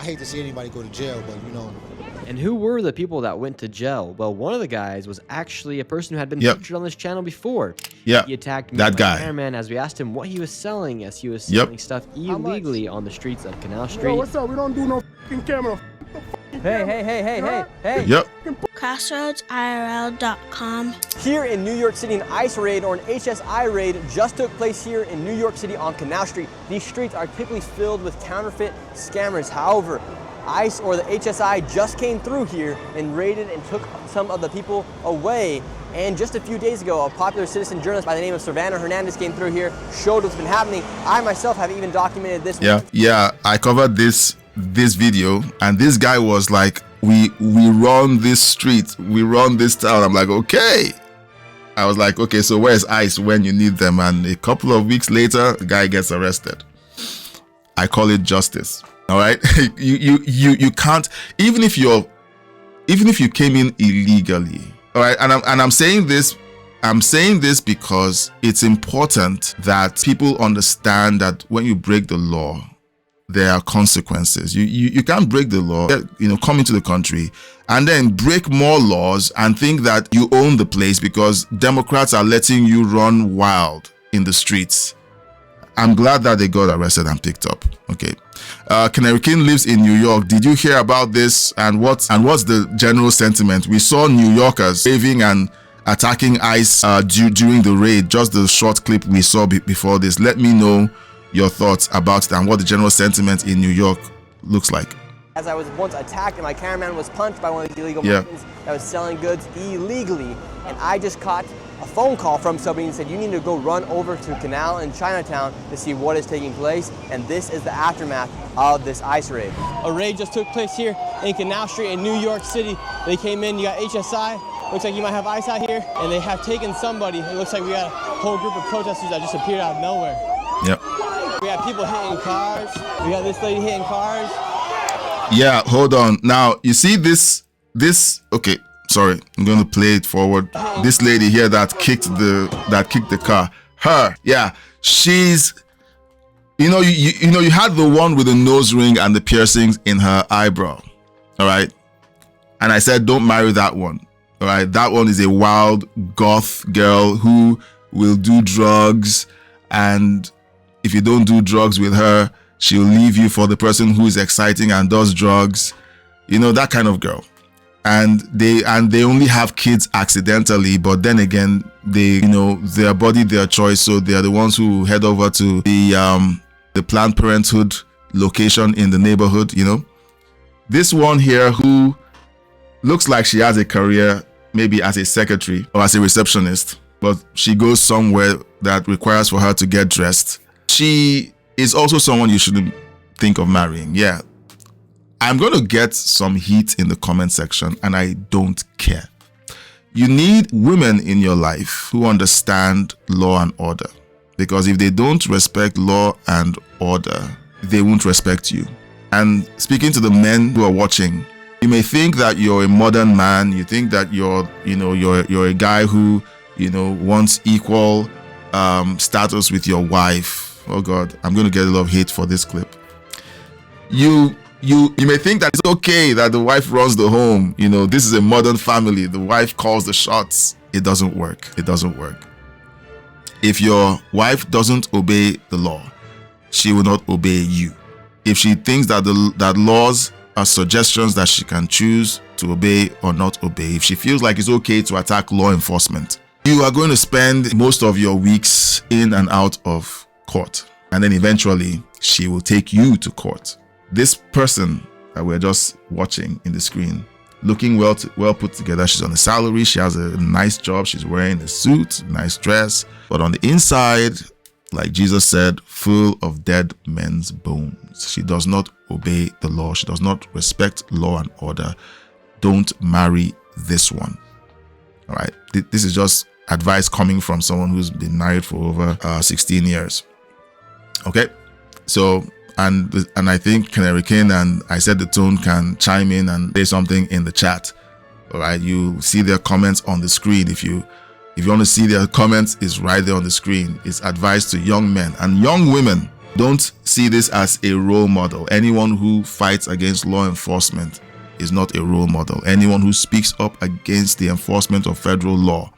I hate to see anybody go to jail, but you know. And who were the people that went to jail? Well, one of the guys was actually a person who had been featured on this channel before. Yeah, he attacked me, that guy. Cameraman, as we asked him what he was selling, as he was selling stuff illegally on the streets of Canal Street. Yo, what's up? We don't do no fucking camera. Hey. Yep. CrossroadsIRL.com. Here in New York City, an ICE raid or an HSI raid just took place here in New York City on Canal Street. These streets are typically filled with counterfeit scammers. However, ICE or the HSI just came through here and raided and took some of the people away. And just a few days ago, a popular citizen journalist by the name of Savannah Hernandez came through here, showed what's been happening. I myself have even documented this. Yeah, I covered this video, and this guy was like, we run this street, we run this town. I'm like, okay. I was like, okay, so where's ICE when you need them? And a couple of weeks later, the guy gets arrested. I call it justice. All right, you can't, even if you came in illegally. All right, and I'm saying this because it's important that people understand that when you break the law, there are consequences. You can't break the law, come into the country and then break more laws and think that you own the place because Democrats are letting you run wild in the streets. I'm glad that they got arrested and picked up. Okay. Canary King lives in New York. Did you hear about this? And what's the general sentiment? We saw New Yorkers raving and attacking ICE during the raid. Just the short clip we saw before this. Let me know your thoughts about that and what the general sentiment in New York looks like. As I was once attacked and my cameraman was punched by one of these illegal merchants that was selling goods illegally, and I just caught a phone call from somebody and said, you need to go run over to Canal in Chinatown to see what is taking place, and this is the aftermath of this ICE raid. A raid just took place here in Canal Street in New York City. They came in, you got HSI, looks like you might have ICE out here, and they have taken somebody. It looks like we got a whole group of protesters that just appeared out of nowhere. Yep. We have people hitting cars, we got this lady hitting cars. Yeah, hold on. Now, you see this, okay, sorry, I'm going to play it forward. This lady here that kicked the car. Her, yeah, she's, you had the one with the nose ring and the piercings in her eyebrow. All right. And I said, don't marry that one. All right. That one is a wild goth girl who will do drugs. And if you don't do drugs with her, she'll leave you for the person who is exciting and does drugs. That kind of girl. And they only have kids accidentally, but then again, their body, their choice. So they are the ones who head over to the Planned Parenthood location in the neighborhood. This one here who looks like she has a career, maybe as a secretary or as a receptionist, but she goes somewhere that requires for her to get dressed. She is also someone you shouldn't think of marrying. Yeah. I'm going to get some heat in the comment section, and I don't care. You need women in your life who understand law and order, because if they don't respect law and order, they won't respect you. And speaking to the men who are watching, you may think that you're a modern man. You think that you're a guy who, wants equal status with your wife. Oh God, I'm going to get a lot of hate for this clip. You may think that it's okay that the wife runs the home. This is a modern family. The wife calls the shots. It doesn't work. It doesn't work. If your wife doesn't obey the law, she will not obey you. If she thinks that that laws are suggestions that she can choose to obey or not obey, if she feels like it's okay to attack law enforcement, you are going to spend most of your weeks in and out of court. And then eventually she will take you to court. This person that we're just watching in the screen, looking well put together. She's on a salary. She has a nice job. She's wearing a suit, nice dress. But on the inside, like Jesus said, full of dead men's bones. She does not obey the law. She does not respect law and order. Don't marry this one. All right. This is just advice coming from someone who's been married for over 16 years. Okay. So, and I think Canary King and I Said the Tone can chime in and say something in the chat. All right. You see their comments on the screen. If you want to see their comments, it's right there on the screen. It's advice to young men and young women Don't see this as a role model. Anyone who fights against law enforcement is not a role model. Anyone who speaks up against the enforcement of federal law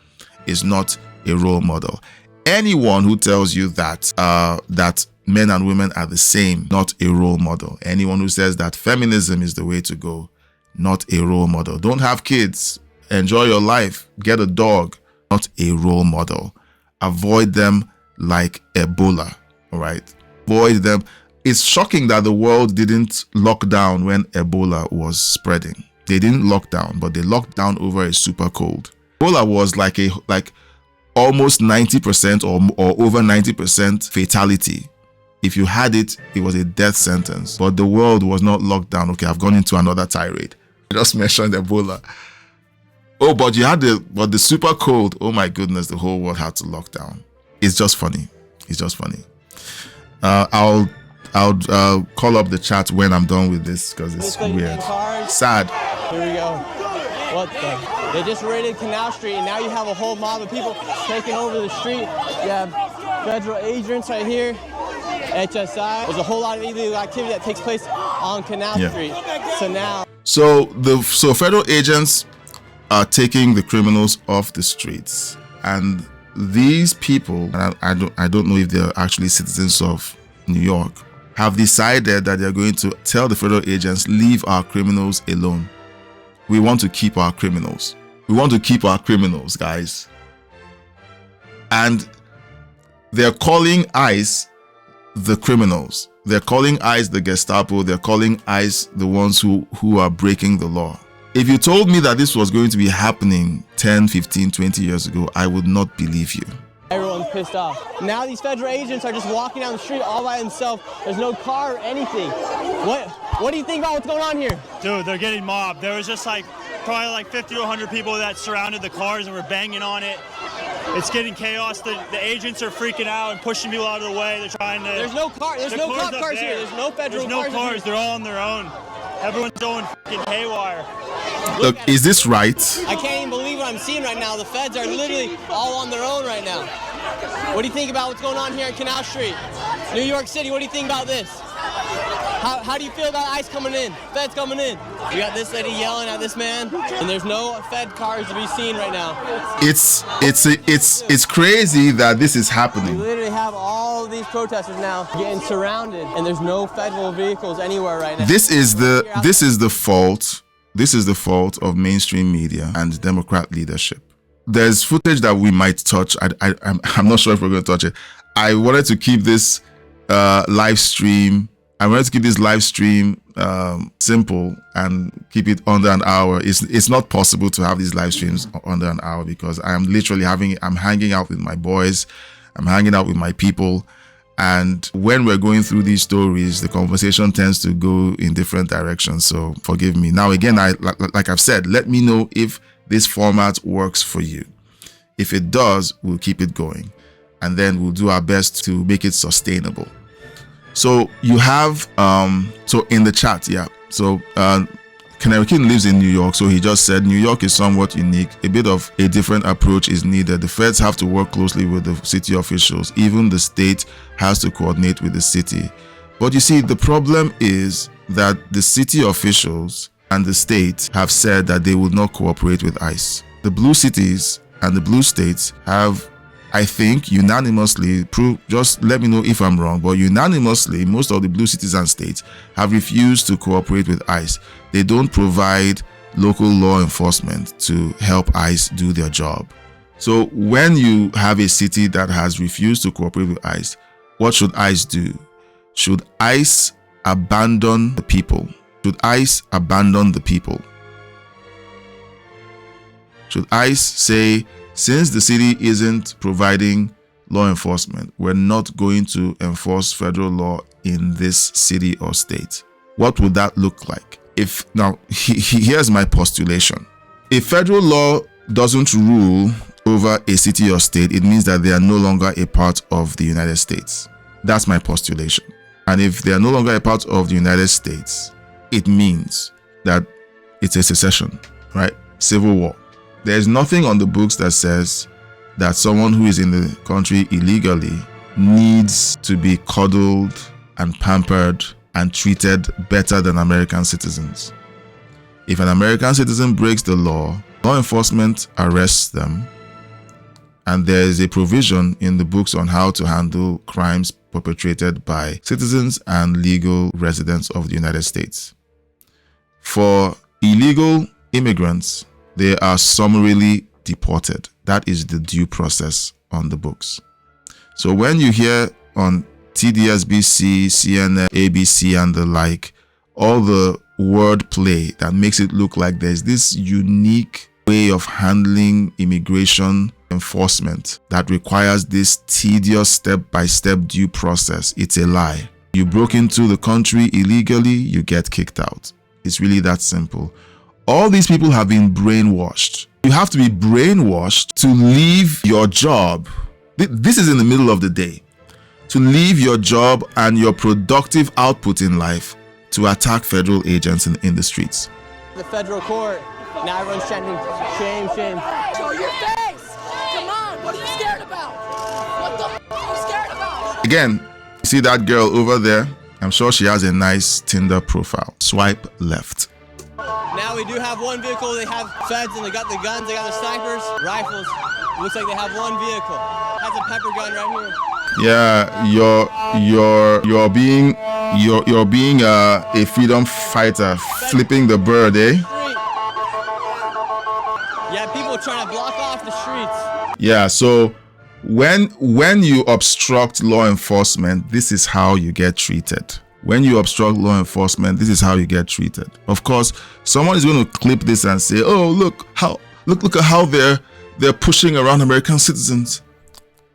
is not a role model. Anyone who tells you that that men and women are the same, not a role model. Anyone who says that feminism is the way to go, not a role model. Don't have kids, enjoy your life, get a dog, not a role model. Avoid them like Ebola, all right? Avoid them. It's shocking that the world didn't lock down when Ebola was spreading. They didn't lock down, but they locked down over a super cold. Ebola was like almost 90% or over 90% fatality. If you had it, it was a death sentence. But the world was not locked down. Okay, I've gone into another tirade. I just mentioned Ebola. Oh, but you had the super cold. Oh my goodness, the whole world had to lock down. It's just funny. It's just funny. I'll call up the chat when I'm done with this because it's weird. Sad. Here we go. What the? They just raided Canal Street and now you have a whole mob of people taking over the street. You have federal agents right here. HSI. There's a whole lot of illegal activity that takes place on Canal Street. So federal agents are taking the criminals off the streets, and these people, I don't know if they're actually citizens of New York, have decided that they're going to tell the federal agents, leave our criminals alone. We want to keep our criminals. We want to keep our criminals, guys. And they're calling ICE the criminals. They're calling ICE the Gestapo. They're calling ICE the ones who are breaking the law. If you told me that this was going to be happening 10, 15, 20 years ago, I would not believe you. Everyone's pissed off. Now these federal agents are just walking down the street all by themselves. There's no car or anything. What do you think about what's going on here? Dude, they're getting mobbed. There was just probably 50 to 100 people that surrounded the cars and were banging on it. It's getting chaos. The agents are freaking out and pushing people out of the way. They're trying to... There's no car. There's no cop cars here. There's no federal cars. There's no cars. They're all on their own. Everyone's going fucking haywire. Look, is this right? I can't even believe what I'm seeing right now. The feds are literally all on their own right now. What do you think about what's going on here in Canal Street? New York City, what do you think about this? How do you feel about ICE coming in? Feds coming in? You got this lady yelling at this man, and there's no Fed cars to be seen right now. It's crazy that this is happening. We literally have all of these protesters now getting surrounded, and there's no federal vehicles anywhere right now. This is the fault. This is the fault of mainstream media and Democrat leadership. There's footage that we might touch. I'm not sure if we're going to touch it. I wanted to keep this live stream. I wanted to keep this live stream simple and keep it under an hour. It's not possible to have these live streams under an hour because I'm literally I'm hanging out with my boys. I'm hanging out with my people. And when we're going through these stories, the conversation tends to go in different directions. So forgive me. Now, again, like I've said, let me know if this format works for you. If it does, we'll keep it going. And then we'll do our best to make it sustainable. So you have, so in the chat, yeah. So Canary King lives in New York, so he just said New York is somewhat unique. A bit of a different approach is needed. The feds have to work closely with the city officials. Even the state has to coordinate with the city. But you see, the problem is that the city officials and the state have said that they would not cooperate with ICE. The blue cities and the blue states have, I think, unanimously just let me know if I'm wrong, but unanimously, most of the blue cities and states have refused to cooperate with ICE. They don't provide local law enforcement to help ICE do their job. So when you have a city that has refused to cooperate with ICE, what should ICE do? Should ICE abandon the people? Should ICE abandon the people? Should ICE say, since the city isn't providing law enforcement, we're not going to enforce federal law in this city or state? What would that look like? Here's my postulation. If federal law doesn't rule over a city or state, it means that they are no longer a part of the United States. That's my postulation. And if they are no longer a part of the United States, it means that it's a secession, right? Civil war. There's nothing on the books that says that someone who is in the country illegally needs to be coddled and pampered and treated better than American citizens. If an American citizen breaks the law enforcement arrests them, and there is a provision in the books on how to handle crimes perpetrated by citizens and legal residents of the United States. For illegal immigrants, they are summarily deported. That is the due process on the books. So when you hear on TDSBC, CNN, ABC, and the like, all the wordplay that makes it look like there's this unique way of handling immigration enforcement that requires this tedious step-by-step due process, it's a lie. You broke into the country illegally, you get kicked out. It's really that simple. All these people have been brainwashed. You have to be brainwashed to leave your job. This is in the middle of the day. To leave your job and your productive output in life to attack federal agents in the streets. The federal court, now everyone's chanting, shame, shame. Show your face! Come on, what are you scared about? What the f are you scared about? Again, you see that girl over there? I'm sure she has a nice Tinder profile. Swipe left. Now we do have one vehicle. They have feds and they got the guns, they got the snipers, rifles. It looks like they have one vehicle. Has a pepper gun right here. Yeah, you're being a freedom fighter, flipping the bird, eh? Yeah, people trying to block off the streets. Yeah, so when you obstruct law enforcement, this is how you get treated. When you obstruct law enforcement, this is how you get treated. Of course, someone is going to clip this and say, "Oh, look at how they're pushing around American citizens.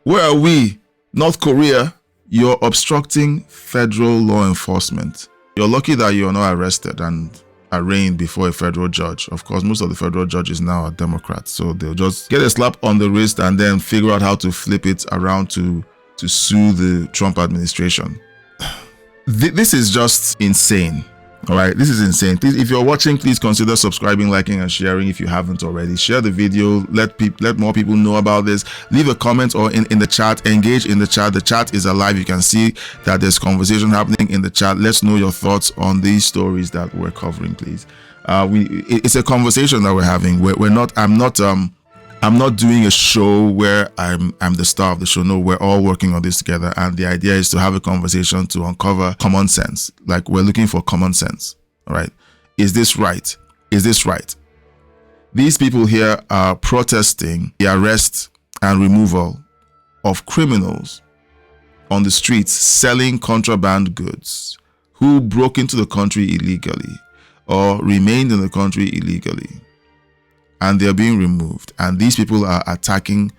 Where are we? North Korea?" You're obstructing federal law enforcement. You're lucky that you're not arrested and arraigned before a federal judge. Of course, most of the federal judges now are Democrats, so they'll just get a slap on the wrist and then figure out how to flip it around to sue the Trump administration. This is just insane. All right, this is insane. Please, if you're watching, please consider subscribing, liking, and sharing if you haven't already. Share the video. Let more people know about this. Leave a comment or in the chat. Engage in the chat. The chat is alive. You can see that there's conversation happening in the chat. Let's know your thoughts on these stories that we're covering, please. It's a conversation that we're having. I'm not doing a show where I'm the star of the show. No, we're all working on this together. And the idea is to have a conversation to uncover common sense. Like, we're looking for common sense. All right. Is this right? Is this right? These people here are protesting the arrest and removal of criminals on the streets selling contraband goods who broke into the country illegally or remained in the country illegally. And they're being removed. And these people are attacking,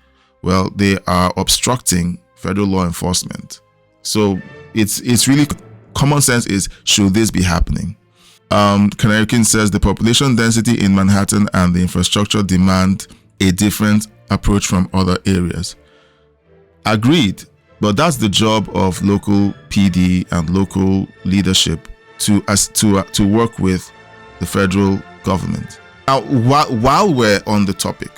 well, they are obstructing federal law enforcement. So it's really, common sense is, should this be happening? Canal says the population density in Manhattan and the infrastructure demand a different approach from other areas. Agreed, but that's the job of local PD and local leadership to work with the federal government. Now, while we're on the topic,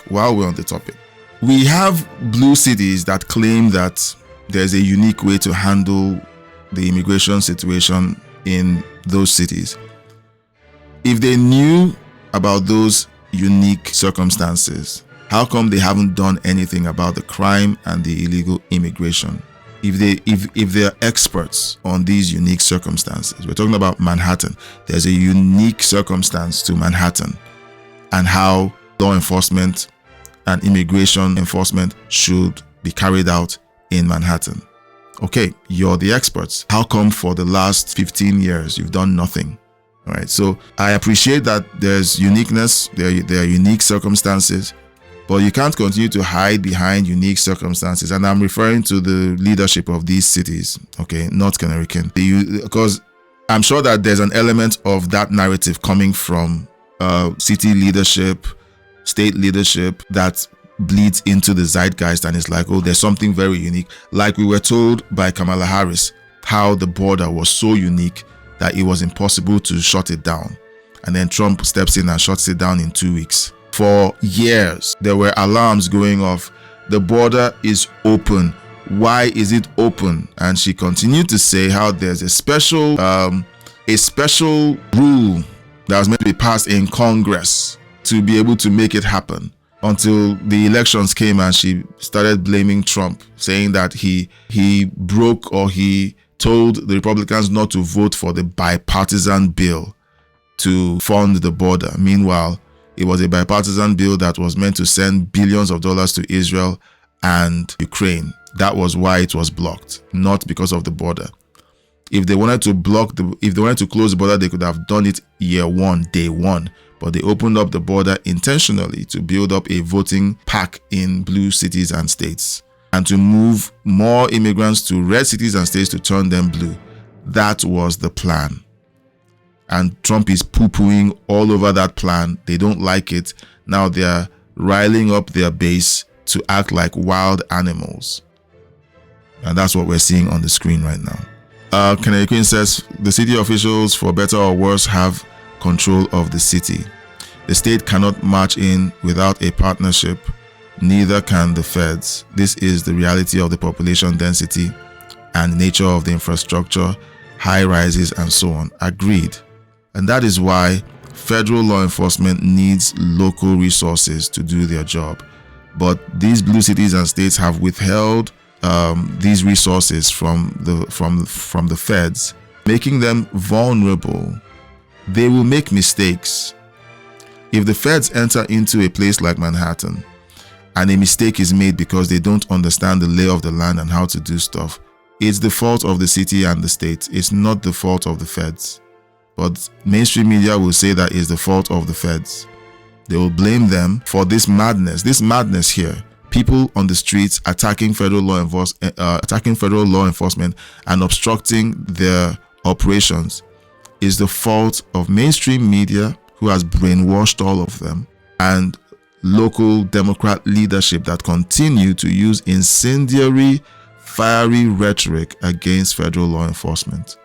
we have blue cities that claim that there's a unique way to handle the immigration situation in those cities. If they knew about those unique circumstances, how come they haven't done anything about the crime and the illegal immigration? If they're experts on these unique circumstances, we're talking about Manhattan. There's a unique circumstance to Manhattan and how law enforcement and immigration enforcement should be carried out in Manhattan. Okay, you're the experts. How come for the last 15 years you've done nothing? All right, so I appreciate that there's uniqueness, there are unique circumstances, but you can't continue to hide behind unique circumstances. And I'm referring to the leadership of these cities, okay, not Canarican. Because I'm sure that there's an element of that narrative coming from city leadership, state leadership that bleeds into the zeitgeist and it's like, oh, there's something very unique. Like we were told by Kamala Harris, how the border was so unique that it was impossible to shut it down. And then Trump steps in and shuts it down in 2 weeks. For years, there were alarms going off. The border is open. Why is it open? And she continued to say how there's a special rule that was meant to be passed in Congress to be able to make it happen, until the elections came and she started blaming Trump, saying that he broke, or he told the Republicans not to vote for the bipartisan bill to fund the border. Meanwhile, it was a bipartisan bill that was meant to send billions of dollars to Israel and Ukraine. That was why it was blocked, not because of the border. If they wanted to close the border, they could have done it year one, day one. But they opened up the border intentionally to build up a voting pack in blue cities and states, and to move more immigrants to red cities and states to turn them blue. That was the plan. And Trump is poo-pooing all over that plan. They don't like it. Now they're riling up their base to act like wild animals. And that's what we're seeing on the screen right now. Canal Queen says, the city officials, for better or worse, have control of the city. The state cannot march in without a partnership. Neither can the feds. This is the reality of the population density and nature of the infrastructure, high rises and so on. Agreed. And that is why federal law enforcement needs local resources to do their job. But these blue cities and states have withheld these resources from the feds, making them vulnerable. They will make mistakes. If the feds enter into a place like Manhattan and a mistake is made because they don't understand the lay of the land and how to do stuff, it's the fault of the city and the state. It's not the fault of the feds. But mainstream media will say that it's the fault of the feds. They will blame them for this madness here. People on the streets attacking federal law enforcement and obstructing their operations is the fault of mainstream media, who has brainwashed all of them, and local Democrat leadership that continue to use incendiary, fiery rhetoric against federal law enforcement.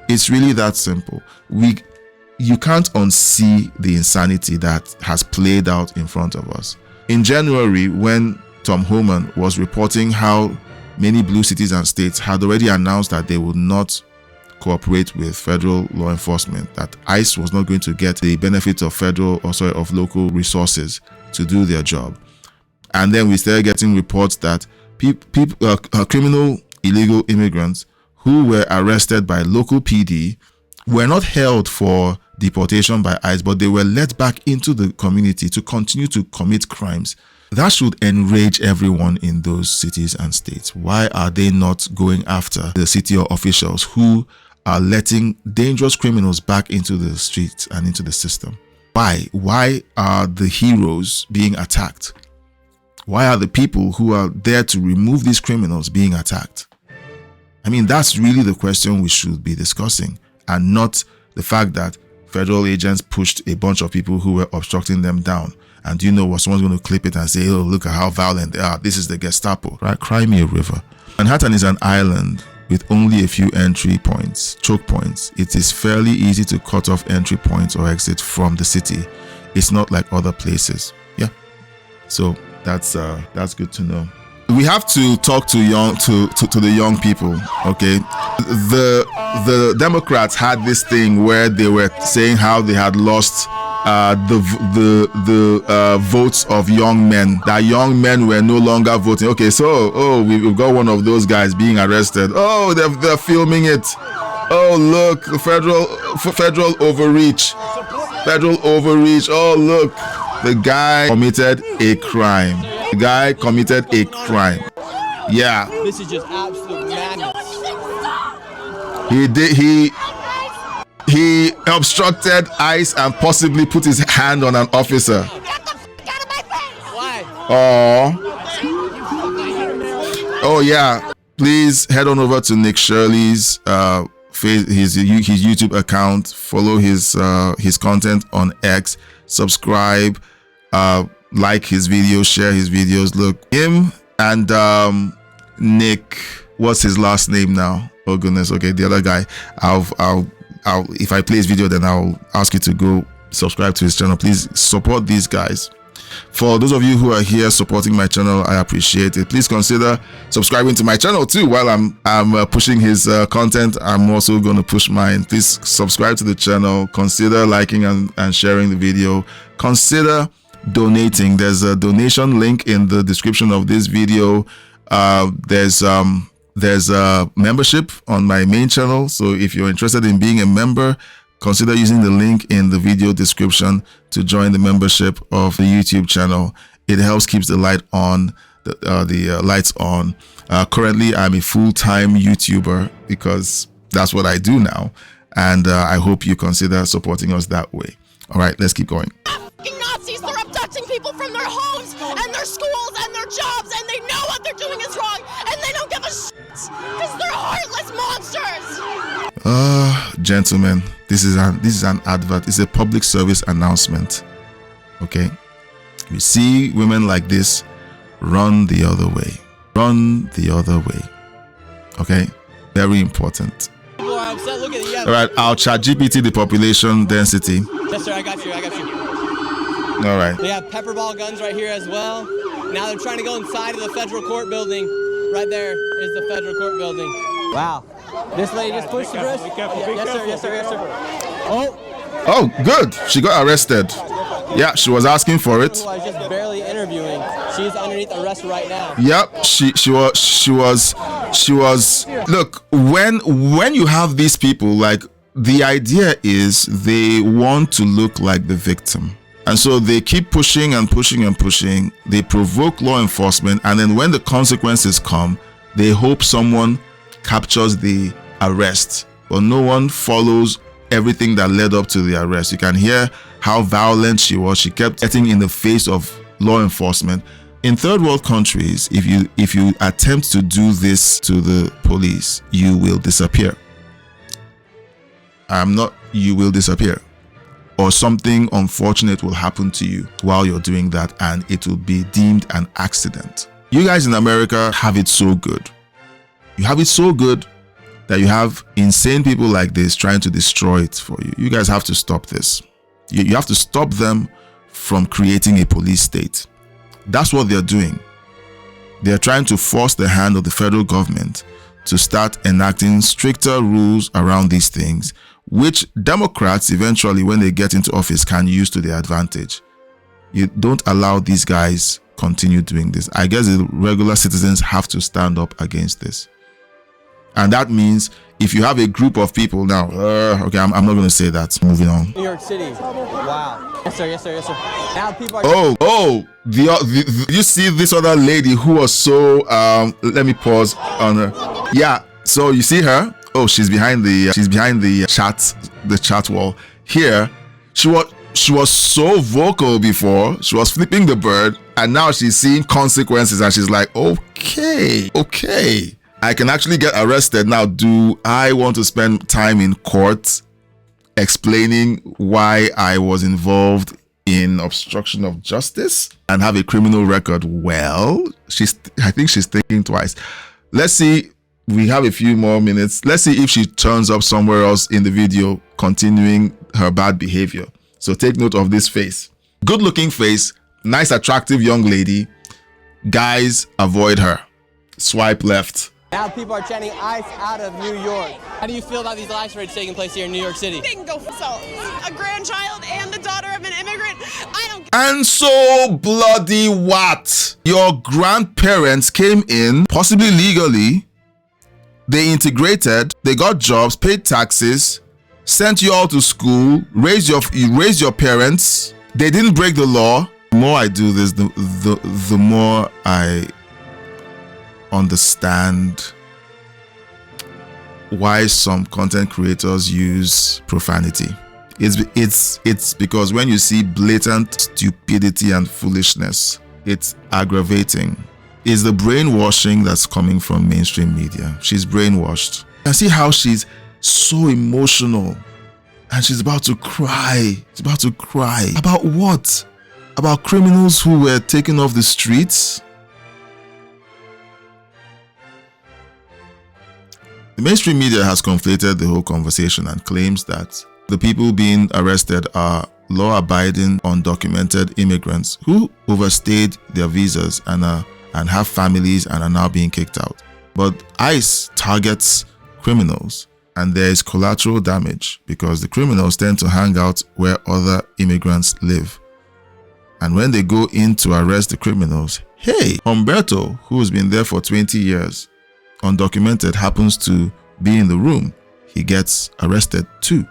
It's really that simple. You can't unsee the insanity that has played out in front of us. In January, when Tom Homan was reporting how many blue cities and states had already announced that they would not cooperate with federal law enforcement, that ICE was not going to get the benefits of of local resources to do their job. And then we started getting reports that criminal illegal immigrants who were arrested by local PD were not held for deportation by ICE, but they were let back into the community to continue to commit crimes. That should enrage everyone in those cities and states. Why are they not going after the city officials who are letting dangerous criminals back into the streets and into the system? Why? Why are the heroes being attacked? Why are the people who are there to remove these criminals being attacked? I mean, that's really the question we should be discussing, and not the fact that federal agents pushed a bunch of people who were obstructing them down. And you know what? Someone's going to clip it and say, oh, look at how violent they are. This is the Gestapo, right? Cry me a river. Manhattan is an island with only a few entry points, choke points. It is fairly easy to cut off entry points or exit from the city. It's not like other places. Yeah. So that's good to know. We have to talk to the young people, okay? The Democrats had this thing where they were saying how they had lost the votes of young men. That young men were no longer voting. Okay, so we've got one of those guys being arrested. Oh, they're filming it. Oh, look, federal overreach. Federal overreach. Oh, look, the guy committed a crime. Yeah. This is just absolute madness. He obstructed ICE and possibly put his hand on an officer. Get the f out of my face! Why? Oh yeah. Please head on over to Nick Shirley's his YouTube account. Follow his content on X. Subscribe. Like his videos, share his videos. Look, him and Nick, what's his last name now? Oh goodness. Okay, the other guy. I'll if I play his video, then I'll ask you to go subscribe to his channel. Please support these guys. For those of you who are here supporting my channel, I appreciate it. Please consider subscribing to my channel too. While I'm pushing his content, I'm also going to push mine. Please subscribe to the channel. Consider liking and sharing the video. Consider donating. There's a donation link in the description of this video. There's a membership on my main channel. So if you're interested in being a member, consider using the link in the video description to join the membership of the YouTube channel. It helps keeps the light on, the lights on. Currently, I'm a full-time YouTuber because that's what I do now. And I hope you consider supporting us that way. All right, let's keep going. Nazis, they're abducting people from their homes and their schools and their jobs, and they know what they're doing is wrong, and they don't give a shit because they're heartless monsters. Gentlemen, this is an advert. It's a public service announcement. Okay, you see women like this, run the other way. Run the other way. Okay, very important. People are upset. Look at it. Yeah. All right, I'll chat GPT the population density. Yes, sir. I got you. All right. They have pepper ball guns right here as well. Now they're trying to go inside of the federal court building. Right there is the federal court building. Wow. This lady just pushed the bridge. Yes, sir. Oh, good. She got arrested. Yeah, she was asking for it. I was just barely interviewing. She's underneath arrest right now. Yep, she was. Look, when you have these people, like, the idea is they want to look like the victim. And so they keep pushing and pushing and pushing. They provoke law enforcement, and then when the consequences come, they hope someone captures the arrest, but no one follows everything that led up to the arrest. You can hear how violent she was. She kept getting in the face of law enforcement. In third world countries, if you attempt to do this to the police, you will disappear. You will disappear. Or something unfortunate will happen to you while you're doing that, and it will be deemed an accident. You guys in America have it so good. You have it so good that you have insane people like this trying to destroy it for you. You guys have to stop this. You have to stop them from creating a police state. That's what they're doing. They're trying to force the hand of the federal government to start enacting stricter rules around these things, which Democrats eventually, when they get into office, can use to their advantage. You don't allow these guys continue doing this. I guess the regular citizens have to stand up against this. And that means if you have a group of people now, okay, I'm not going to say that. Moving on. New York City. Wow. Yes, sir. Now people are... You see this other lady who was so, let me pause on her. Yeah, so you see her? Oh, she's behind the chat wall. Here, she was so vocal before. She was flipping the bird, and now she's seeing consequences, and she's like, okay. I can actually get arrested. Now, do I want to spend time in court explaining why I was involved in obstruction of justice and have a criminal record? Well, I think she's thinking twice. Let's see. We have a few more minutes. Let's see if she turns up somewhere else in the video, continuing her bad behavior. So take note of this face. Good looking face, nice, attractive young lady. Guys, avoid her. Swipe left. Now people are chanting ICE out of New York. How do you feel about these ICE raids taking place here in New York City? They can go for themselves. A grandchild and the daughter of an immigrant. I don't. And so bloody what? Your grandparents came in, possibly legally. They integrated, they got jobs, paid taxes, sent you all to school, raised your parents. They didn't break the law. The more I do this, the more I understand why some content creators use profanity. It's because when you see blatant stupidity and foolishness, it's aggravating. It's the brainwashing that's coming from mainstream media. She's brainwashed. I see how she's so emotional and she's about to cry. She's about to cry. About what? About criminals who were taken off the streets? The mainstream media has conflated the whole conversation and claims that the people being arrested are law-abiding, undocumented immigrants who overstayed their visas and have families and are now being kicked out. But ICE targets criminals, and there is collateral damage because the criminals tend to hang out where other immigrants live. And when they go in to arrest the criminals, hey, Humberto, who's been there for 20 years, undocumented, happens to be in the room. He gets arrested too.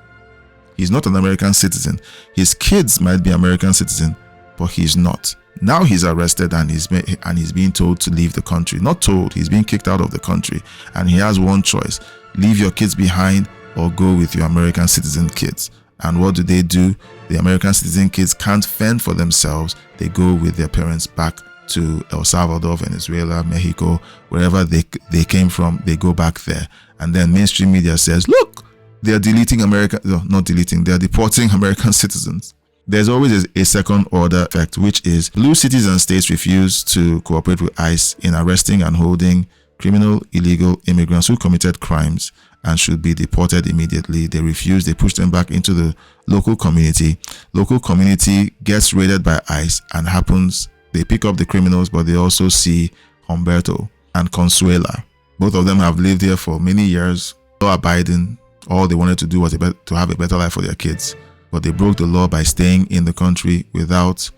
He's not an American citizen. His kids might be American citizen, but he's not. Now he's arrested and he's being told to leave the country. Not told, he's being kicked out of the country. And he has one choice: leave your kids behind or go with your American citizen kids. And what do? The American citizen kids can't fend for themselves. They go with their parents back to El Salvador, Venezuela, Mexico, wherever they came from. They go back there. And then mainstream media says, look, they're deporting American citizens. There's always a second order effect, which is blue cities and states refuse to cooperate with ICE in arresting and holding criminal illegal immigrants who committed crimes and should be deported immediately. They refuse. They push them back into the local community. Local community gets raided by ICE and happens. They pick up the criminals, but they also see Humberto and Consuela. Both of them have lived here for many years, law-abiding. All they wanted to do was to have a better life for their kids. But they broke the law by staying in the country without,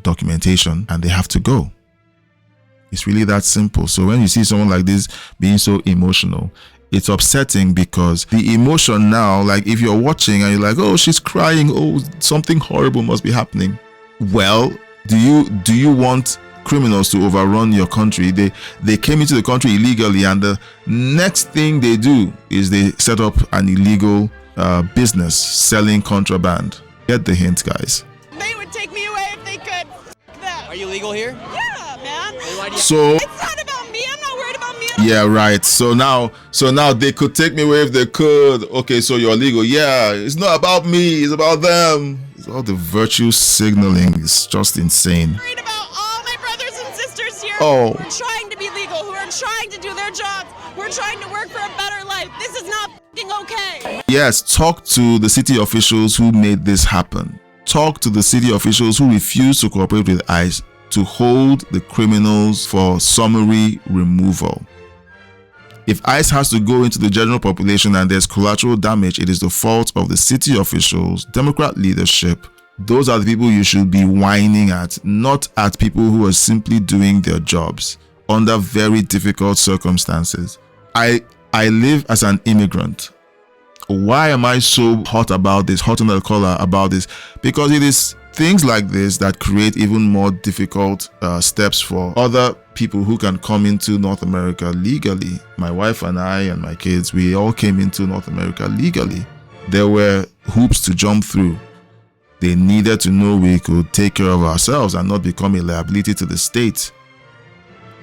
documentation, and they have to go. It's really that simple. So when you see someone like this being so emotional, it's upsetting because the emotion now, like if you're watching and you're like, oh, she's crying, oh, something horrible must be happening. Well, do you want criminals to overrun your country? They came into the country illegally, and the next thing they do is they set up an illegal business selling contraband. Get the hint, guys. They would take me away if they could. Them. Are you legal here? Yeah, man. So It's not about me. I'm not worried about me. yeah, right. So now they could take me away if they could. Okay, so you're legal. Yeah, it's not about me. It's about them. It's all the virtue signaling. It's just insane. I'm worried about all my brothers and sisters here Oh. who are trying to be legal, who are trying to do their jobs, who are trying to work for a better life. This is not f***ing okay. Yes, talk to the city officials who made this happen. Talk to the city officials who refused to cooperate with ICE to hold the criminals for summary removal. If ICE has to go into the general population and there's collateral damage, it is the fault of the city officials, Democrat leadership. Those are the people you should be whining at, not at people who are simply doing their jobs under very difficult circumstances. I live as an immigrant. Why am I so hot about this, hot under the collar about this? Because it is things like this that create even more difficult steps for other people who can come into North America legally. My wife and I and my kids, we all came into North America legally. There were hoops to jump through. They needed to know we could take care of ourselves and not become a liability to the state.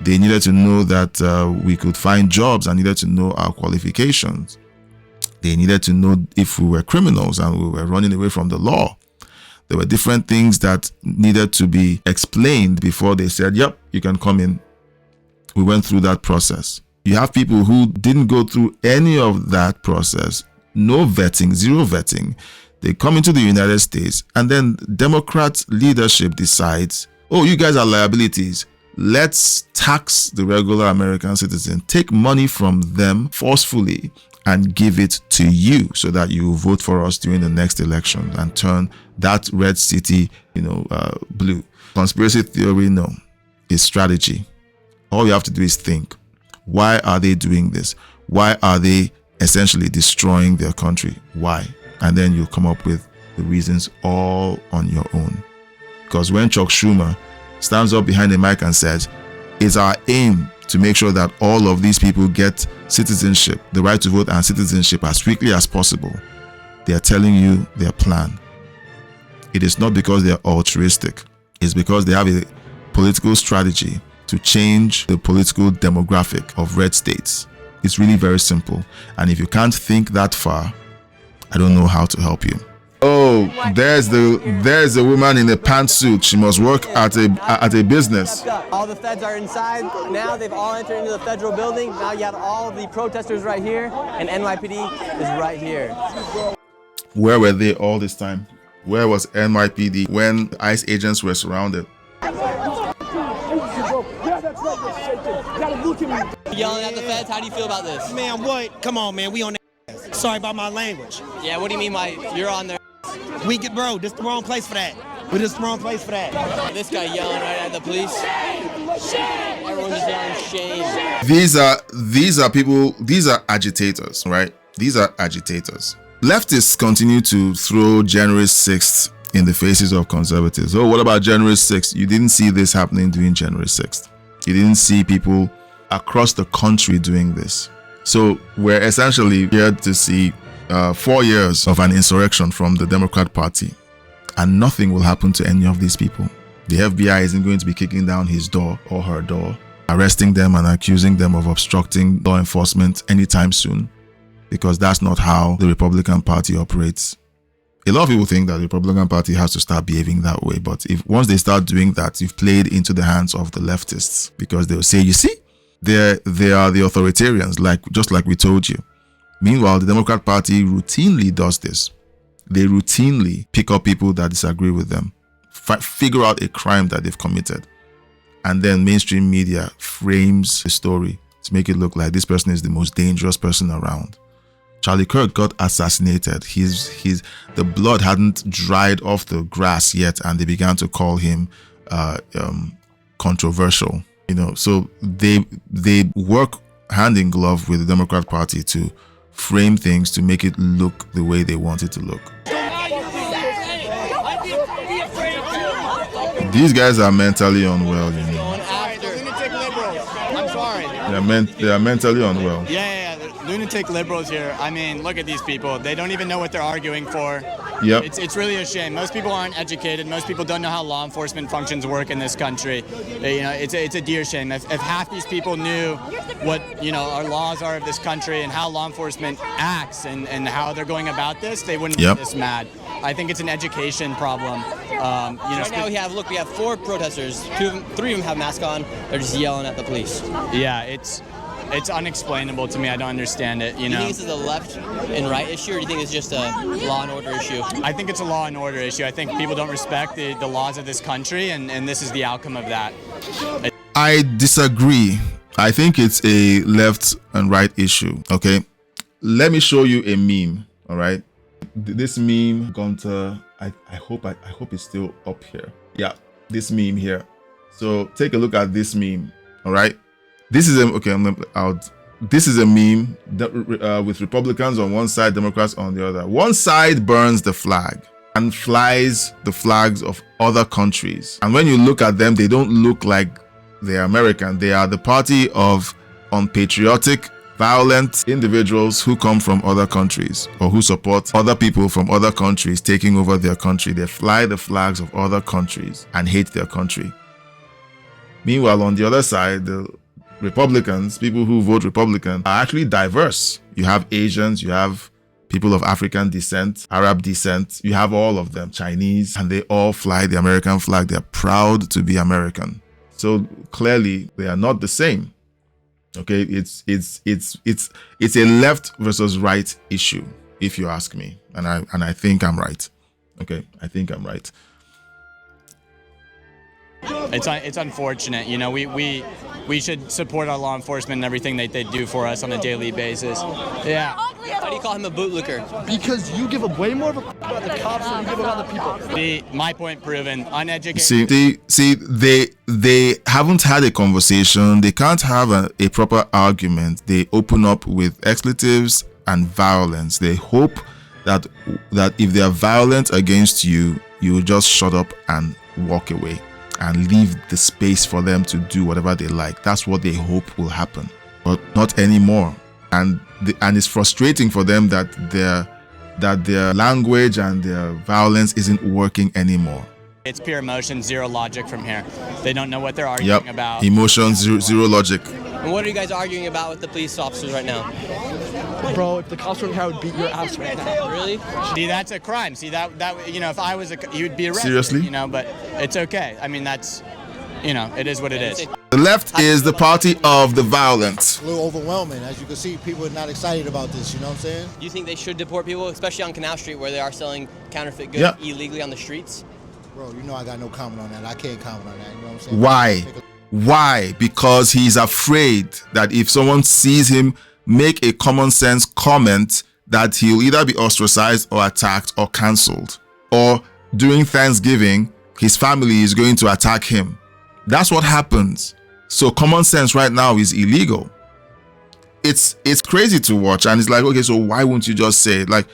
They needed to know that we could find jobs and needed to know our qualifications. They needed to know if we were criminals and we were running away from the law. There were different things that needed to be explained before they said, yep, you can come in. We went through that process. You have people who didn't go through any of that process. No vetting, zero vetting. They come into the United States and then Democrat leadership decides, oh, you guys are liabilities. Let's tax the regular American citizen, take money from them forcefully and give it to you so that you vote for us during the next election and turn that red city, blue. Conspiracy theory, no. It's strategy. All you have to do is think. Why are they doing this? Why are they essentially destroying their country? Why? And then you come up with the reasons all on your own. Because when Chuck Schumer stands up behind the mic and says, it's our aim to make sure that all of these people get citizenship, the right to vote and citizenship as quickly as possible, they are telling you their plan. It is not because they are altruistic. It's because they have a political strategy to change the political demographic of red states. It's really very simple. And if you can't think that far, I don't know how to help you. Oh, there's the woman in a pantsuit. She must work at a business. All the feds are inside. Now they've all entered into the federal building. Now you have all the protesters right here, and NYPD is right here. Where were they all this time? Where was NYPD when ICE agents were surrounded? Yelling at the feds, how do you feel about this? Man, what? Come on, man, we on that. Sorry about my language. Yeah, what do you mean by you're on there? We get, bro, this the wrong place for that. We're just the wrong place for that. This guy yelling right at the police. Everyone's just yelling shame. These are people, these are agitators, right? These are agitators. Leftists continue to throw January 6th in the faces of conservatives. Oh, what about January 6th? You didn't see this happening during January 6th. You didn't see people across the country doing this. So we're essentially here to see 4 years of an insurrection from the Democrat Party, and nothing will happen to any of these people. The FBI isn't going to be kicking down his door or her door, arresting them and accusing them of obstructing law enforcement anytime soon, because that's not how the Republican Party operates. A lot of people think that the Republican Party has to start behaving that way, but if once they start doing that, you've played into the hands of the leftists, because they'll say, you see, they are the authoritarians, just like we told you. Meanwhile, the Democrat Party routinely does this. They routinely pick up people that disagree with them, figure out a crime that they've committed, and then mainstream media frames the story to make it look like this person is the most dangerous person around. Charlie Kirk got assassinated. The blood hadn't dried off the grass yet, and they began to call him controversial. You know, so they work hand in glove with the Democrat Party to frame things to make it look the way they want it to look. These guys are mentally unwell, you know. I'm sorry. They are mentally unwell. Yeah, lunatic liberals here. I mean, look at these people. They don't even know what they're arguing for. Yep. It's really a shame. Most people aren't educated. Most people don't know how law enforcement functions work in this country. You know, it's a dear shame. If half these people knew what, you know, our laws are of this country and how law enforcement acts and how they're going about this, they wouldn't be this mad. I think it's an education problem. Right now we have 4 protesters. 3 of them have masks on. They're just yelling at the police. Yeah, it's unexplainable to me. I don't understand it. You know. Do you think this is a left and right issue, or do you think it's just a law and order issue? I think it's a law and order issue. I think people don't respect the laws of this country, and this is the outcome of that. I disagree. I think it's a left and right issue. Okay, let me show you a meme. All right, this meme, Gunter. I hope it's still up here. Yeah, this meme here. So take a look at this meme. All right. This is This is a meme that, with Republicans on one side, Democrats on the other. One side burns the flag and flies the flags of other countries. And when you look at them, they don't look like they're American. They are the party of unpatriotic, violent individuals who come from other countries or who support other people from other countries taking over their country. They fly the flags of other countries and hate their country. Meanwhile, on the other side, the Republicans, people who vote Republican, are actually diverse. You have Asians, you have people of African descent, Arab descent, you have all of them, Chinese, and they all fly the American flag. They're proud to be American. So clearly, they are not the same. Okay, it's a left versus right issue, if you ask me, and I think I'm right. Okay, I think I'm right. It's unfortunate, you know. We should support our law enforcement and everything that they do for us on a daily basis. Yeah. Why do you call him a bootlicker? Because you give a way more of a about the cops than you give about the people. My point proven. Uneducated. They haven't had a conversation. They can't have a proper argument. They open up with expletives and violence. They hope that if they are violent against you, you will just shut up and walk away and leave the space for them to do whatever they like. That's what they hope will happen, but not anymore. And it's frustrating for them that their language and their violence isn't working anymore. It's pure emotion, zero logic from here. They don't know what they're arguing about. Emotion, zero logic. And what are you guys arguing about with the police officers right now? Bro, if the cops were here, I would beat your ass right now. Really? See, that's a crime. See, that you know, if I was you would be arrested. Seriously? You know, but it's okay. I mean, that's, you know, it is what it is. The left is the party of the violent. A little overwhelming. As you can see, people are not excited about this, you know what I'm saying? Do you think they should deport people, especially on Canal Street where they are selling counterfeit goods illegally on the streets? Bro, you know I got no comment on that. I can't comment on that, you know what I'm saying? Why? Why? Because he's afraid that if someone sees him make a common sense comment, that he'll either be ostracized or attacked or cancelled. Or during Thanksgiving, his family is going to attack him. That's what happens. So common sense right now is illegal. It's crazy to watch, and it's like, okay, so why won't you just say it? Like,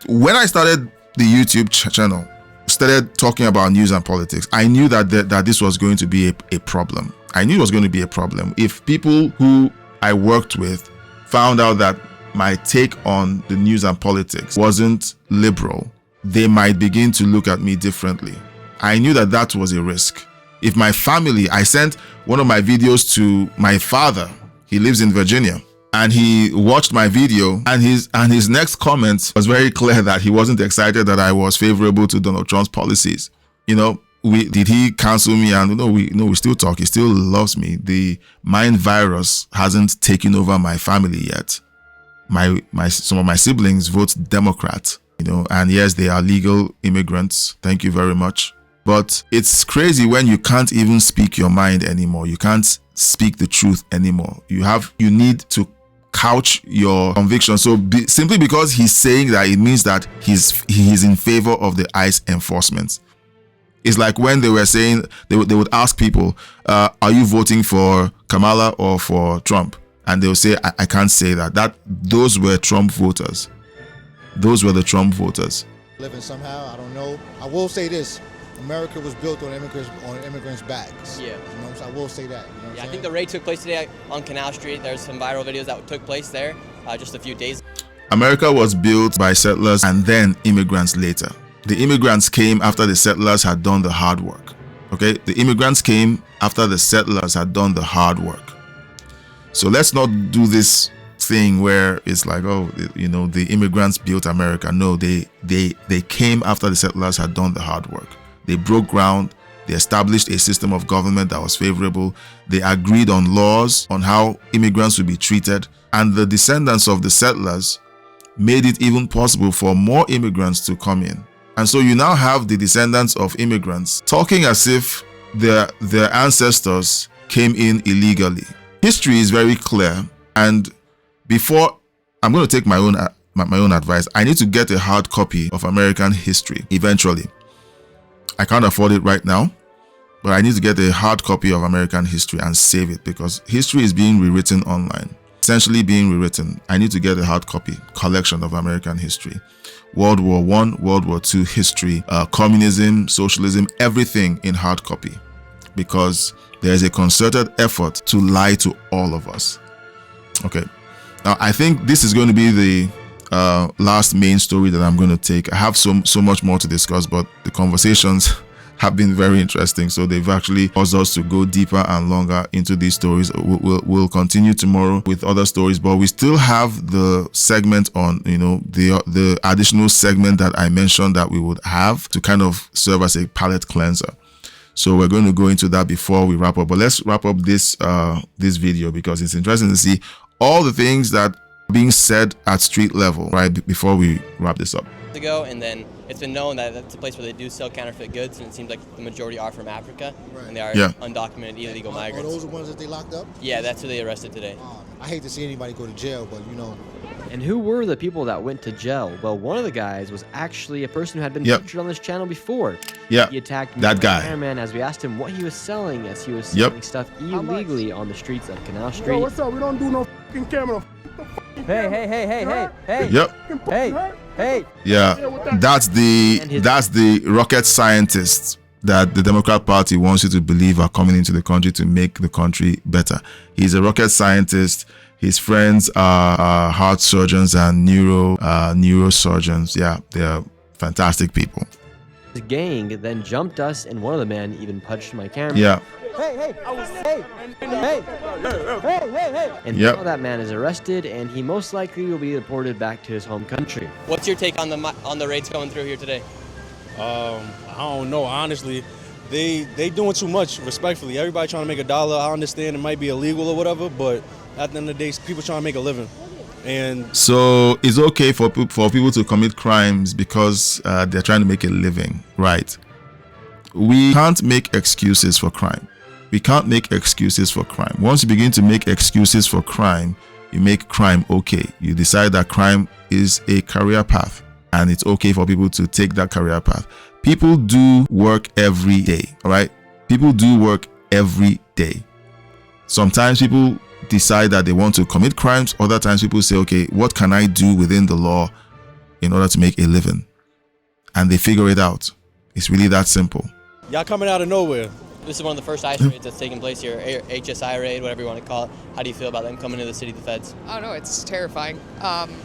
when I started the YouTube channel, started talking about news and politics, I knew that this was going to be a problem. I knew it was going to be a problem. If people who I worked with found out that my take on the news and politics wasn't liberal, they might begin to look at me differently. I knew that was a risk. If my family, I sent one of my videos to my father. He lives in Virginia, and he watched my video, and his next comment was very clear that he wasn't excited that I was favorable to Donald Trump's policies. You know, did he cancel me? And we still talk. He still loves me. The mind virus hasn't taken over my family yet. Some of my siblings vote Democrat, you know, and yes, they are legal immigrants. Thank you very much. But it's crazy when you can't even speak your mind anymore. You can't speak the truth anymore. You need to couch your conviction. So simply because he's saying that, it means that he's in favor of the ICE enforcement. It's like when they were saying, they would ask people, are you voting for Kamala or for Trump? And they'll say, I can't say that. Those were Trump voters. Those were the Trump voters. Living somehow, I don't know. I will say this. America was built on immigrants' backs. Yeah. You know what I'm saying? I will say that. You know what I I'm think the raid took place today on Canal Street. There's some viral videos that took place there just a few days. America was built by settlers and then immigrants later. The immigrants came after the settlers had done the hard work. Okay? The immigrants came after the settlers had done the hard work. So let's not do this thing where it's like, oh, you know, the immigrants built America. No, they came after the settlers had done the hard work. They broke ground. They established a system of government that was favorable. They agreed on laws on how immigrants would be treated. And the descendants of the settlers made it even possible for more immigrants to come in. And so you now have the descendants of immigrants talking as if their ancestors came in illegally. History is very clear. And before I'm going to take my own advice, I need to get a hard copy of American history eventually. I can't afford it right now, but I need to get a hard copy of American history and save it, because history is being rewritten online, essentially being rewritten. I need to get a hard copy collection of American history. World War I, World War II history, communism, socialism, everything in hard copy, because there is a concerted effort to lie to all of us. Okay, now I think this is going to be the last main story that I'm going to take. I have so much more to discuss, but the conversations have been very interesting, so they've actually caused us to go deeper and longer into these stories. We'll continue tomorrow with other stories, but we still have the segment on, you know, the additional segment that I mentioned that we would have to kind of serve as a palate cleanser. So we're going to go into that before we wrap up. But let's wrap up this video, because it's interesting to see all the things that are being said at street level, right, before we wrap this up. Ago, and then it's been known that that's a place where they do sell counterfeit goods, and it seems like the majority are from Africa, and they are undocumented illegal migrants. Are those the ones that they locked up? Yeah, that's who they arrested today. I hate to see anybody go to jail, but you know. And who were the people that went to jail? Well, one of the guys was actually a person who had been featured on this channel before. Yeah, he attacked that guy. Cameraman as we asked him what he was selling, as he was selling stuff illegally on the streets of Canal Street. Yo, what's up? We don't do no fucking camera. Hey. Yep. Hey. Yeah, that's the rocket scientists that the Democrat Party wants you to believe are coming into the country to make the country better. He's a rocket scientist. His friends are heart surgeons and neurosurgeons. Yeah, they're fantastic people. His gang then jumped us, and one of the men even punched my camera. Yeah. Hey. And now that man is arrested, and he most likely will be deported back to his home country. What's your take on the raids going through here today? I don't know, honestly. they doing too much, respectfully. Everybody trying to make $1. I understand it might be illegal or whatever, but at the end of the day, people trying to make a living. And so it's okay for people to commit crimes because they're trying to make a living, right? We can't make excuses for crime. We can't make excuses for crime. Once you begin to make excuses for crime, you make crime okay. You decide that crime is a career path, and it's okay for people to take that career path. People do work every day, all right? People do work every day. Sometimes people decide that they want to commit crimes. Other times people say, okay, what can I do within the law in order to make a living? And they figure it out. It's really that simple. Y'all coming out of nowhere. This is one of the first ICE raids that's taking place here, HSI raid, whatever you want to call it. How do you feel about them coming to the city, the feds? Oh no, it's terrifying.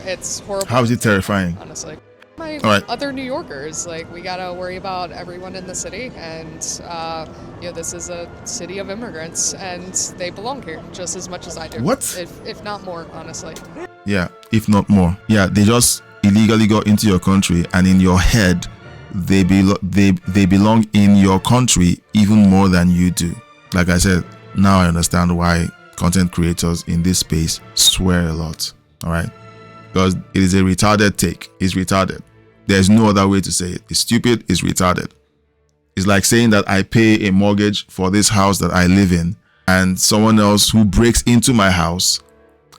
It's horrible. How is it terrifying? Honestly. My All right. other New Yorkers, like, we gotta worry about everyone in the city, and this is a city of immigrants, and they belong here just as much as I do. What? If not more, honestly. Yeah, if not more. Yeah, they just illegally got into your country, and in your head, they belong in your country even more than you do. Like I said, now I understand why content creators in this space swear a lot. All right, because it is a retarded take. It's retarded. There's no other way to say it. It's stupid. It's retarded. It's like saying that I pay a mortgage for this house that I live in, and someone else who breaks into my house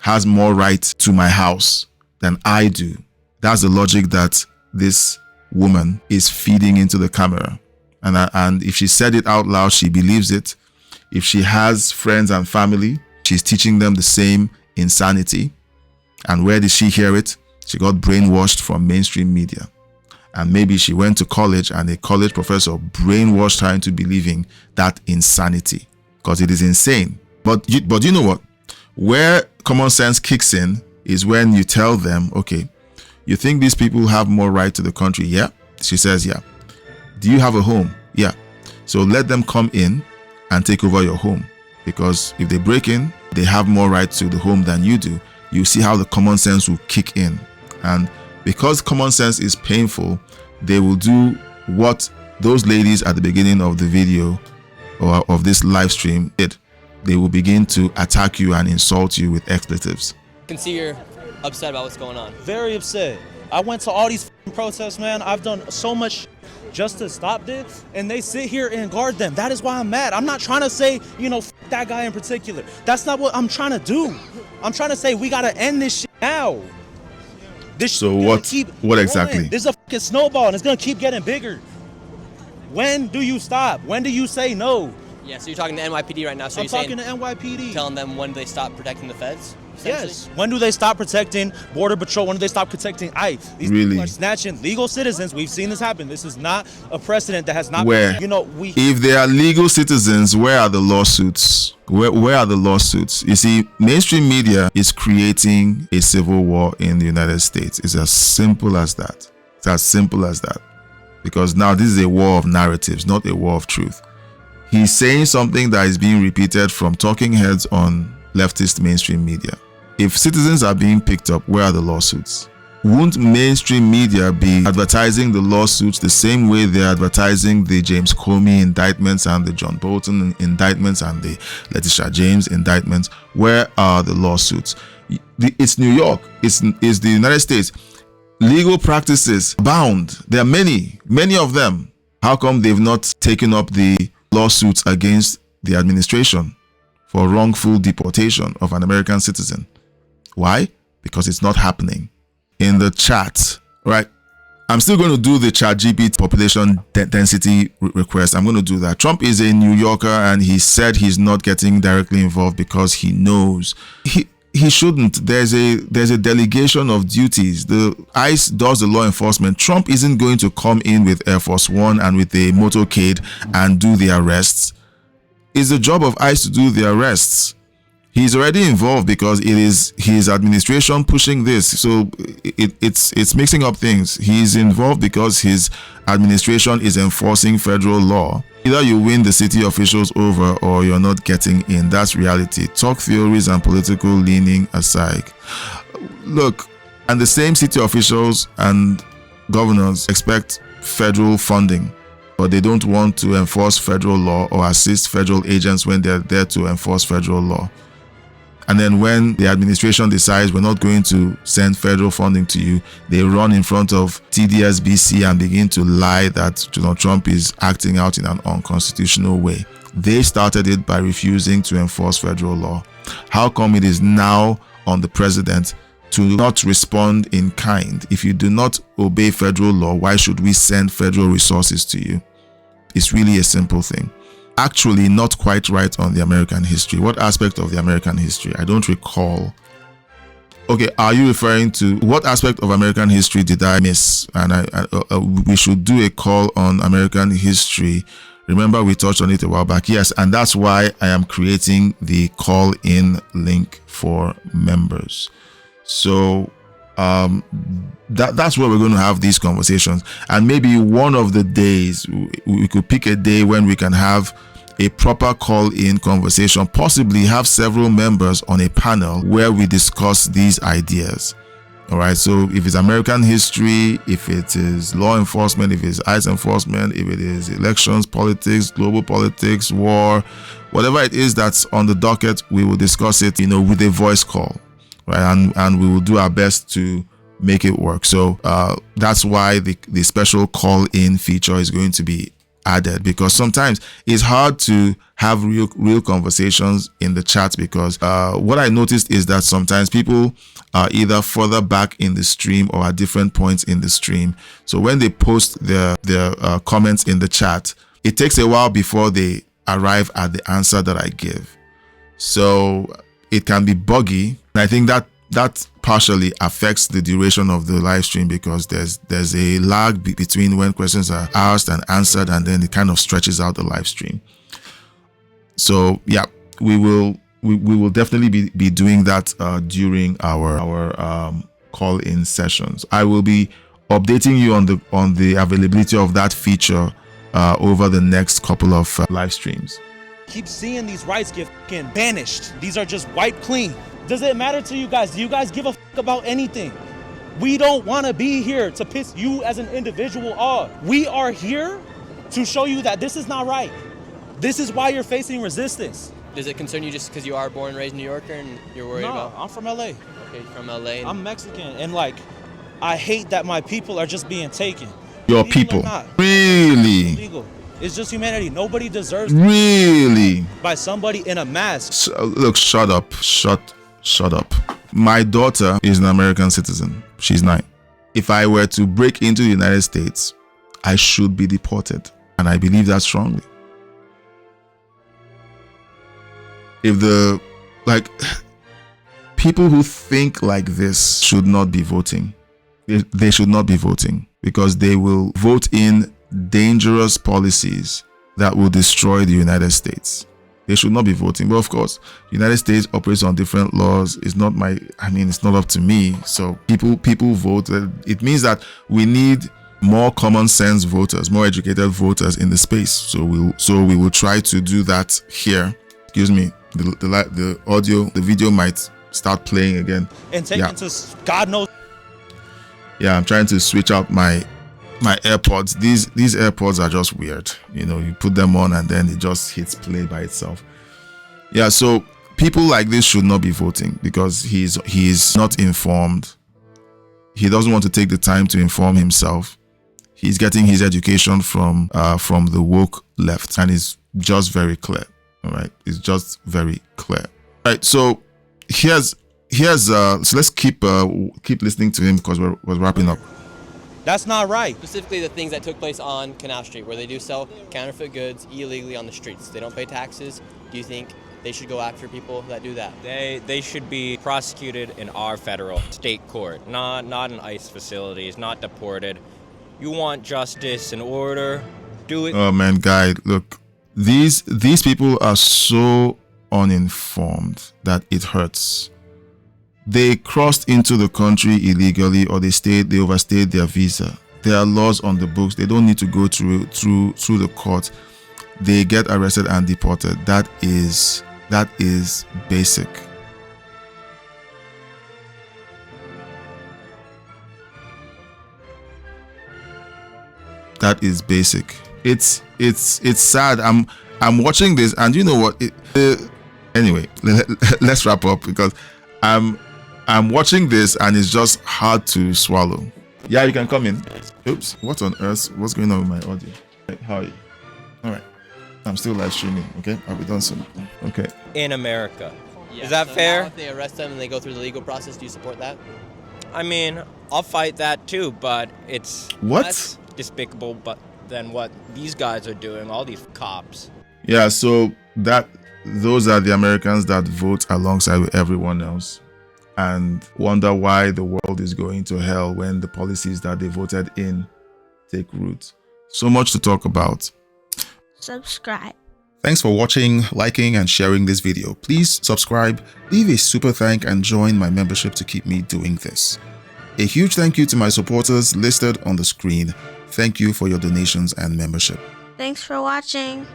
has more right to my house than I do. That's the logic that this woman is feeding into the camera. And if she said it out loud, she believes it. If she has friends and family, she's teaching them the same insanity. And where did she hear it? She got brainwashed from mainstream media. And maybe she went to college and a college professor brainwashed her into believing that insanity, because it is insane. But you know what? Where common sense kicks in is when you tell them, okay, you think these people have more right to the country? Yeah. She says, yeah. Do you have a home? Yeah. So let them come in and take over your home. Because if they break in, they have more right to the home than you do. You see how the common sense will kick in. And because common sense is painful, they will do what those ladies at the beginning of the video or of this live stream did. They will begin to attack you and insult you with expletives. I can see you're upset about what's going on. Very upset. I went to all these protests, man. I've done so much just to stop this, and they sit here and guard them. That is why I'm mad. I'm not trying to say, that guy in particular. That's not what I'm trying to do. I'm trying to say we gotta end this shit now. So what exactly? This is a fucking snowball, and it's gonna keep getting bigger. When do you stop? When do you say no? Yeah, so you're talking to NYPD right now. So I'm talking to NYPD. Telling them when do they stop protecting the feds? Yes. When do they stop protecting Border Patrol? When do they stop protecting ICE? These people are snatching legal citizens. We've seen this happen. This is not a precedent that has not been, if they are legal citizens, where are the lawsuits? Where are the lawsuits? You see, mainstream media is creating a civil war in the United States. It's as simple as that. It's as simple as that. Because now this is a war of narratives, not a war of truth. He's saying something that is being repeated from talking heads on leftist mainstream media. If citizens are being picked up, where are the lawsuits? Won't mainstream media be advertising the lawsuits the same way they're advertising the James Comey indictments and the John Bolton indictments and the Letitia James indictments? Where are the lawsuits? It's New York. It's the United States. Legal practices abound. There are many of them. How come they've not taken up the lawsuits against the administration for wrongful deportation of an American citizen? Why? Because it's not happening. In the chat, right? I'm still going to do the ChatGPT population density request. I'm going to do that. Trump is a New Yorker, and he said he's not getting directly involved because he knows he shouldn't. There's a delegation of duties. The ICE does the law enforcement. Trump isn't going to come in with Air Force One and with a motorcade and do the arrests. It's the job of ICE to do the arrests. He's already involved because it is his administration pushing this. So it's mixing up things. He's involved because his administration is enforcing federal law. Either you win the city officials over or you're not getting in. That's reality. Talk theories and political leaning aside. Look, and the same city officials and governors expect federal funding but they don't want to enforce federal law or assist federal agents when they're there to enforce federal law. And then when the administration decides we're not going to send federal funding to you, they run in front of TDSBC and begin to lie that Donald Trump is acting out in an unconstitutional way. They started it by refusing to enforce federal law. How come it is now on the president to not respond in kind? If you do not obey federal law, why should we send federal resources to you? It's really a simple thing. Actually, not quite right on the American history. What aspect of the American history? I don't recall. Okay, are you referring to what aspect of American history did I miss? And we should do a call on American history. Remember, we touched on it a while back. Yes, and that's why I am creating the call-in link for members. So that's where we're going to have these conversations. And maybe one of the days, we could pick a day when we can have a proper call-in conversation, possibly have several members on a panel where we discuss these ideas. All right, so if it's American history, if it is law enforcement, if it's ICE enforcement, if it is elections, politics, global politics, war, whatever it is that's on the docket, we will discuss it, with a voice call, right? And we will do our best to make it work. So that's why the special call-in feature is going to be added, because sometimes it's hard to have real conversations in the chat, because what I noticed is that sometimes people are either further back in the stream or at different points in the stream. So when they post their comments in the chat, it takes a while before they arrive at the answer that I give. So it can be buggy. And I think that partially affects the duration of the live stream, because there's a lag between when questions are asked and answered, and then it kind of stretches out the live stream. So yeah, we will definitely be doing that during our call-in sessions. I will be updating you on the availability of that feature over the next couple of live streams. Keep seeing these rights get fucking banished. These are just wiped clean. Does it matter to you guys? Do you guys give a fuck about anything? We don't want to be here to piss you as an individual off. We are here to show you that this is not right. This is why you're facing resistance. Does it concern you just because you are born and raised New Yorker and you're worried about? No, I'm from LA. Okay, from LA. I'm Mexican, and I hate that my people are just being taken. Your people? Really? Illegal. It's just humanity. Nobody deserves really by somebody in a mask. Look, shut up. Shut up. My daughter is an American citizen. She's 9. If I were to break into the United States, I should be deported. And I believe that strongly. If people who think like this should not be voting. They should not be voting, because they will vote in dangerous policies that will destroy the United States. They should not be voting. But of course, the United States operates on different laws. It's not it's not up to me. So people vote. It means that we need more common sense voters, more educated voters in the space. So we will try to do that here. Excuse me. The audio, the video might start playing again. And take it to God knows. Yeah, I'm trying to switch out my AirPods. These AirPods are just weird. You put them on and then it just hits play by itself. Yeah, so people like this should not be voting, because he's not informed. He doesn't want to take the time to inform himself. He's getting his education from the woke left, and it's just very clear. All right, it's just very clear. All right, so here's so let's keep listening to him, because we're wrapping up. That's not right. Specifically the things that took place on Canal Street, where they do sell counterfeit goods illegally on the streets. They don't pay taxes. Do you think they should go after people that do that? They should be prosecuted in our federal state court, not in ICE facilities, not deported. You want justice and order, do it. Oh man, guy, look, these people are so uninformed that it hurts. They crossed into the country illegally, or they overstayed their visa. There are laws on the books. They don't need to go through the court. They get arrested and deported. That is basic. That is basic. it's sad. I'm watching this, and you know what? Anyway, let's wrap up, because I'm watching this and it's just hard to swallow. Yeah, you can come in. Oops, what on earth? What's going on with my audio? How are you? All right, I'm still live streaming. Okay, I'll be done soon. Okay. In America. Yeah, is that so fair? Now if they arrest them and they go through the legal process, do you support that? I mean, I'll fight that too, but it's less despicable than what these guys are doing, all these cops. Yeah, so those are the Americans that vote alongside with everyone else and wonder why the world is going to hell when the policies that they voted in take root. So much to talk about. Subscribe. Thanks for watching, liking, and sharing this video. Please subscribe, leave a super thank, and join my membership to keep me doing this. A huge thank you to my supporters listed on the screen. Thank you for your donations and membership. Thanks for watching.